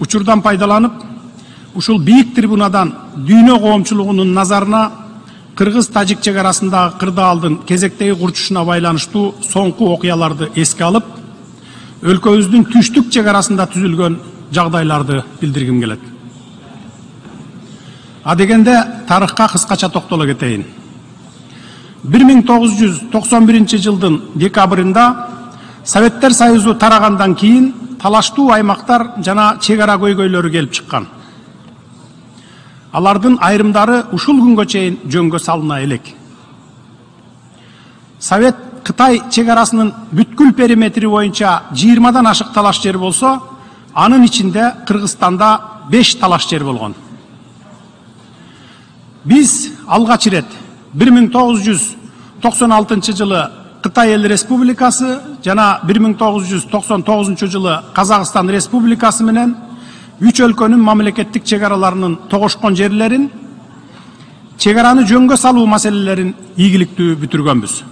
учурдан пайдаланып, ушул бийик трибунадан дүйнө коомчулугунун назарына кыргыз-тажик чек арасындагы кырдаалдын кезектеги курчушуна байланыштуу соңку окуяларды эске алып, өлкөбүздүн түштүк чек арасында түзүлгөн жагдайларды билдиргим келет. Адегенде тарыхка кыскача токтоло кетейин. 1991 жылдын декабрында Советтер Союзу тарагандан кийин талаштуу аймактар жана чек ара көйгөйлөрү келип чыккан. Алардын айрымдары ушул күнгө чейин жөнгө салына элек. Совет Кытай чек арасынын бүткүл периметри боюнча 20дан ашык талаш жер болсо, анын ичинде Кыргызстанда 5 талаш жер болгон. Биз алгач ирет 1996 жылы Кытай Эл Республикасы жана 1999 жылы Казакстан Республикасы менен 3 өлкөнүн мамлекеттик чек араларынын тогошкон жерлерин, чек араны жөнгө салуу маселелерин ийгиликтүү бүтүргөнбүз.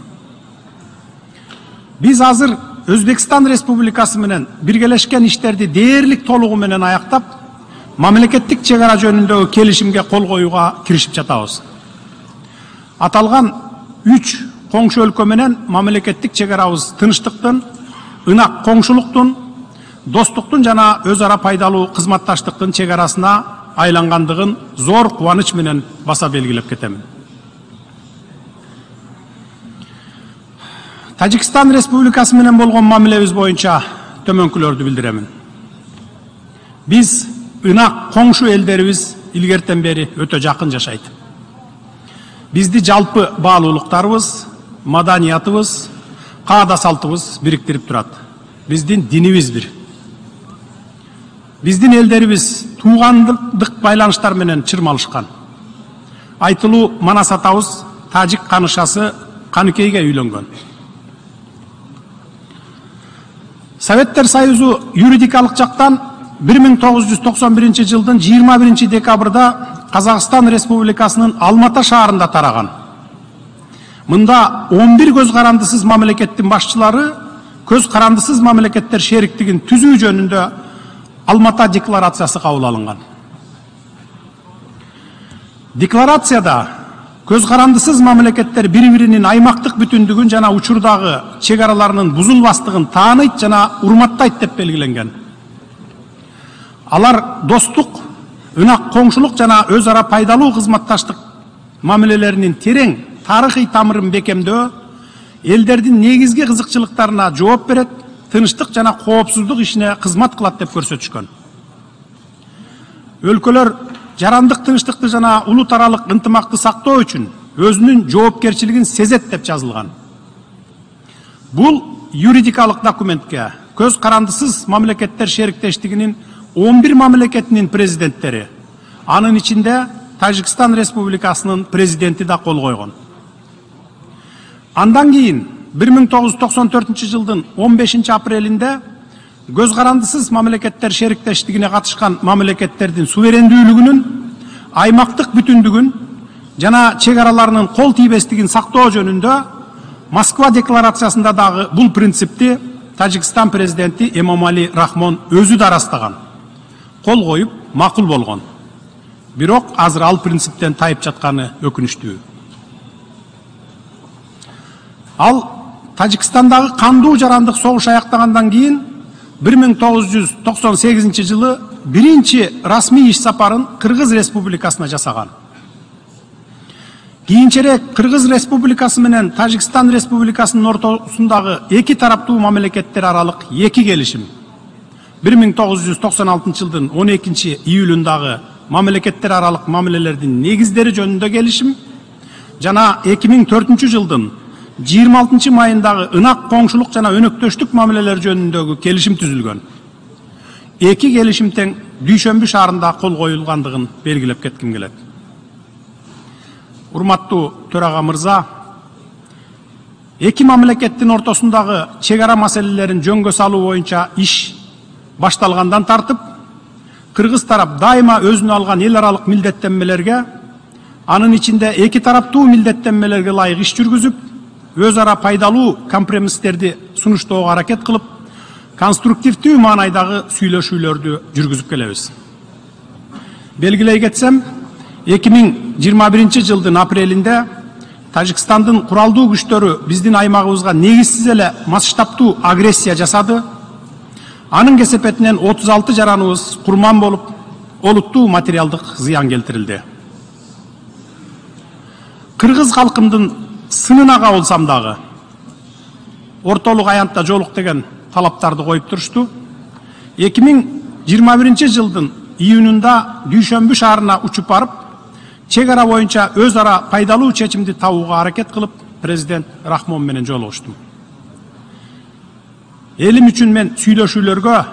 Биз азыр Өзбекстан Республикасы менен биргелешкен иштерди дээрлик толугу менен аяктап, мамлекеттик чек ара жөнүндөгү келишимге кол коюуга киришип жатабыз. Аталган 3 коңшу өлкө менен мамлекеттик чек арабыз тынчтыктын, ынак коңшулуктун, достуктун жана өз ара пайдалуу кызматташтыктын чек арасына айлангандыгын зор кубаныч менен баса белгилеп кетемин. Тажикстан Республикасы менен болгон мамилебиз боюнча төмөнкүлөрдү билдиремин. Биз ынак коңшу элдерибиз илгертен бери өтө жакын жашайт. Бизди жалпы баалуулуктарыбыз, маданиятыбыз, каада салтыбыз бириктирип турат. Биздин динибиз бир. Биздин элдерибиз туугандык байланыштар менен чырмалышкан. Айтылуу Манас атабыз тажик канышасы Каныкейге үйлөнгөн. Советтер Союзу юридикалык жактан 1991 жылдын 21 декабрда Казакстан Республикасынын Алмата шаарында тараган. Мында 11 көз карандысыз мамлекеттин башчылары көз карандысыз мамлекеттер шериктигин түзүү жөнүндө Алмата декларациясы кабыл алынган. Декларацияда көз карандысыз мамлекеттер бири-биринин аймактык бүтүндүгүн жана учурдагы чек араларынын бузулбастыгын тааныйт жана урматтайт деп белгиленген. Алар достук, ынак коңшулук жана өз ара пайдалуу кызматташтык мамилелеринин терең тарыхый тамырын бекемдөө, элдердин негизги кызыкчылыктарына жооп берет, тынчтык жана коопсуздук ишине кызмат кылат деп көрсөтүшкөн. Өлкөлөр жарандык тынчтыкты жана улут аралык ынтымакты сактоо үчүн өзүнүн жоопкерчилигин сезет деп жазылган. Бул юридикалык документке көз карандысыз мамлекеттер шериктештигинин 11 мамлекетинин президенттери, анын ичинде Тажикстан Республикасынын президенти да кол койгон. Андан кийин 1994 жылдын 15 апрелинде көз карандысыз мамлекеттер шериктештигине катышкан мамлекеттердин суверендүүлүгүнүн, аймактык бүтүндүгүн жана чек араларынын кол тийбестигин сактоо жөнүндө Москва декларациясында дагы бул принципти Тажикстан президенти Эмомали Рахмон өзү да ырастаган. Кол коюп макул болгон. Бирок азыр ал принциптен тайып жатканы өкүнүчтүү. Ал Тажикстандагы кандуу жарандык согуш аяктагандан кийин 1998 жылы биринчи расмий иш сапарын Кыргыз Республикасына жасаган. Кийинчерээк Кыргыз Республикасы менен Тажикстан Республикасынын ортосундагы эки тараптуу мамлекеттер аралык эки келишим 1996 жылдын 12 июлундагы мамлекеттер аралык мамилелердин негиздери жөнүндө келишим жана 2004 жылдын 26 майындагы ынак коңшулук жана өнөктөштүк мамилелер жөнүндөгү келишим түзүлгөн. Эки келишим тең Дүйшөмбү шаарында кол коюлгандыгын белгилеп кетким келет. Урматтуу төрага мырза, эки мамлекеттин ортосундагы чек ара маселелерин жөнгө салуу боюнча иш башталгандан тартып, Кыргыз тарап дайыма өзүнө алган эл аралык милдеттенмелерге, анын ичинде эки тараптуу милдеттенмелерге ылайык иш жүргүзүп, өз ара пайдалуу компромисстерди сунуштоого аракет кылып, конструктивдүү маанайдагы сүйлөшүүлөрдү жүргүзүп келебиз. Белгилей кетсем, 2021 жылдын апрелинде Тажикстандын куралдуу күчтөрү биздин аймагыбызга негизсиз эле масштабтуу агрессия жасады. Анын кесепетинен 36 жараныбыз курман болуп, олуттуу материалдык зыян келтирилди. Кыргыз калкымдын сынына кабылсам дагы ортолук аянтта жолук деген талаптарды коюп турушту. 2021 жылдын июнунда Дүйшөмбү шаарына учуп барып, чек ара боюнча өз ара пайдалуу чечимди табууга аракет кылып, президент Рахмон менен жолугуштум. Элим үчүн мен сүйлөшүүлөргө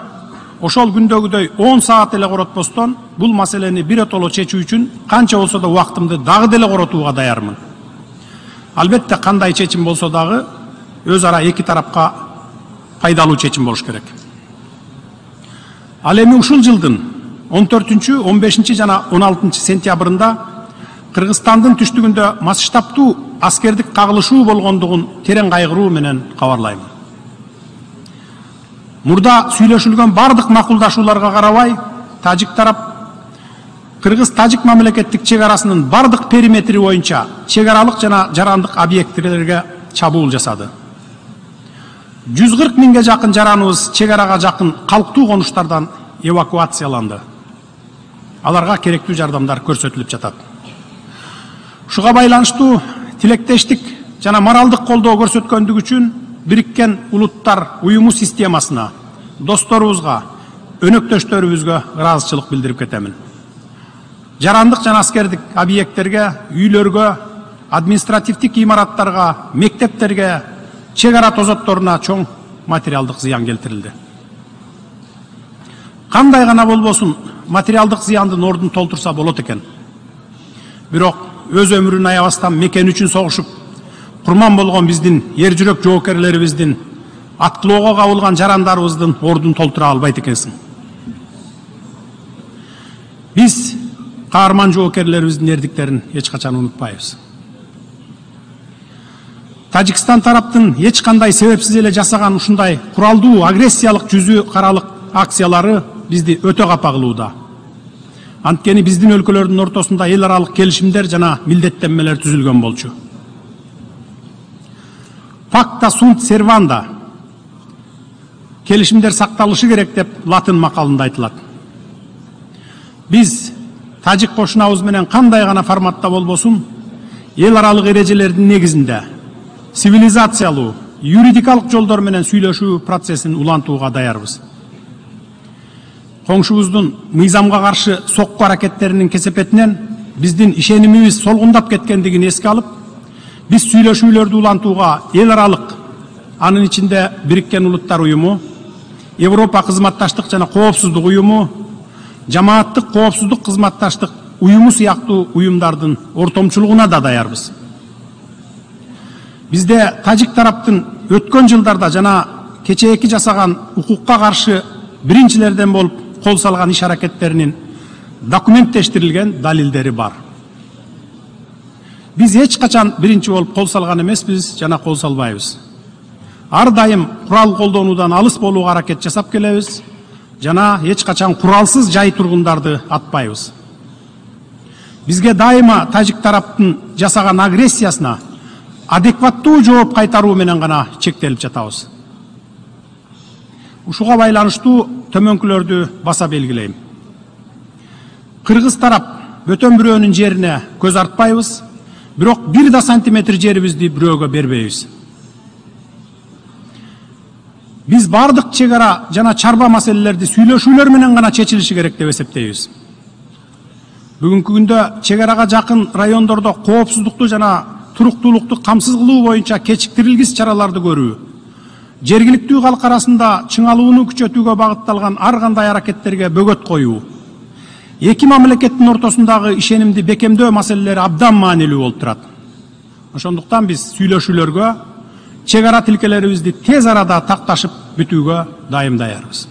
ошол күндөгүдөй 10 саат эле коротпостон бул маселени биротоло чечүү үчүн канча болсо да убактымды дагы деле коротууга даярмын. Албетте кандай чечим болсо дагы өз ара эки тарапка пайдалуу чечим болуш керек. Ал эми ушул жылдын 14, 15 жана 16 сентябрында Кыргызстандын түштүгүндө масштабтуу аскердик кагылышуу болгондугун терең кайгыруу менен кабарлайм. Мурда сүйлөшүлгөн бардык макулдашууларга карабай, тажик тарап Кыргыз-Тажик мамлекеттик чек арасынын бардык периметри боюнча чек аралык жана жарандык объектилерге чабуул жасады. 140 миңге жакын жараныбыз чек арага жакын калктуу конуштардан эвакуацияланды. Аларга керектүү жардамдар көрсөтүлүп жатат. Ушуга байланыштуу тилектештик жана моралдык колдоо көрсөткөндүгү үчүн Бириккен Улуттар уюму системасына, досторубузга, өнөктөштөрүбүзгө ыраазычылык билдирип кетемин. Жарандык жана аскердик объекттерге, үйлөргө, административдик имараттарга, мектептерге, чек ара тозотторуна чоң материалдык зыян келтирилди. Кандай гана болбосун материалдык зыяндын ордун толтурса болот экен. Бирок өз өмүрүн аябастан мекен үчүн согушуп, курман болгон биздин ер жүрөк жоокерлерибиздин, аткылоого кабылган жарандарыбыздын ордун толтура албайт экенсиң. Биз каарман жоокерлерибиздин эрдиктерин эч качан унутпайбыз. Тажикстан тараптын эч кандай себепсиз эле жасаган ушундай куралдуу агрессиялык жүзү каралык акциялары бизди өтө капа кылууда. Анткени биздин өлкөлөрдүн ортосунда эл аралык келишимдер жана милдеттенмелер түзүлгөн болчу. Pacta sunt servanda келишимдер сакталышы керек деп латын макалында айтылат. Биз тажик кошунабыз менен кандай гана форматта болбосун, эл аралык эрежелердин негизинде цивилизациялуу, юридикалык жолдор менен сүйлөшүү процессин улантууга даярбыз. Коңшубуздун мыйзамга каршы сокку аракеттеринин кесепетинен биздин ишенимибиз солгундап кеткендигин эске алып, биз сүйлөшүүлөрдү улантууга эл аралык, анын ичинде Бириккен Улуттар уюму, Европа кызматташтык жана коопсуздук уюму, жамааттык коопсуздук кызматташтык уюму сыяктуу уюмдардын ортомчулугуна да даярбыз. Бизде тажик тараптын өткөн жылдарда жана кечээки жасаган укукка каршы биринчилерден болуп кол салган иш аракеттеринин документтештирилген далилдери бар. Биз эч качан биринчи болуп кол салган эмеспиз жана кол салбайбыз. Ар дайым курал колдонуудан алыс болууга аракет жасап келебиз жана эч качан куралсыз жай тургундарды атпайбыз. Бизге дайыма тажик тараптын жасаган агрессиясына адекваттуу жооп кайтаруу менен гана чектелип жатабыз. Ушуга байланыштуу төмөнкүлөрдү баса белгилейм. Кыргыз тарап бөтөн бирөөнүн жерине көз артпайбыз, бирок 1 сантиметр жерибизди бирөөгө бербейбиз. Биз бардык чек ара жана чарба маселелерди сүйлөшүүлөр менен гана чечилиши керек деп эсептейбиз. Бүгүнкү күндө чек арага жакын райондордо коопсуздукту жана туруктуулукту камсыз кылуу боюнча кечиктирилгис чараларды көрүү, жергиликтүү калк арасында чыңалууну күчөтүүгө багытталган ар кандай аракеттерге бөгөт коюу, эки мамлекеттин ортосундагы ишенимди бекемдөө маселелери абдан маанилүү болуп турат. Ошондуктан биз сүйлөшүүлөргө, чек ара тилкелерибизди тез арада такташып бүтүүгө дайым даярбыз.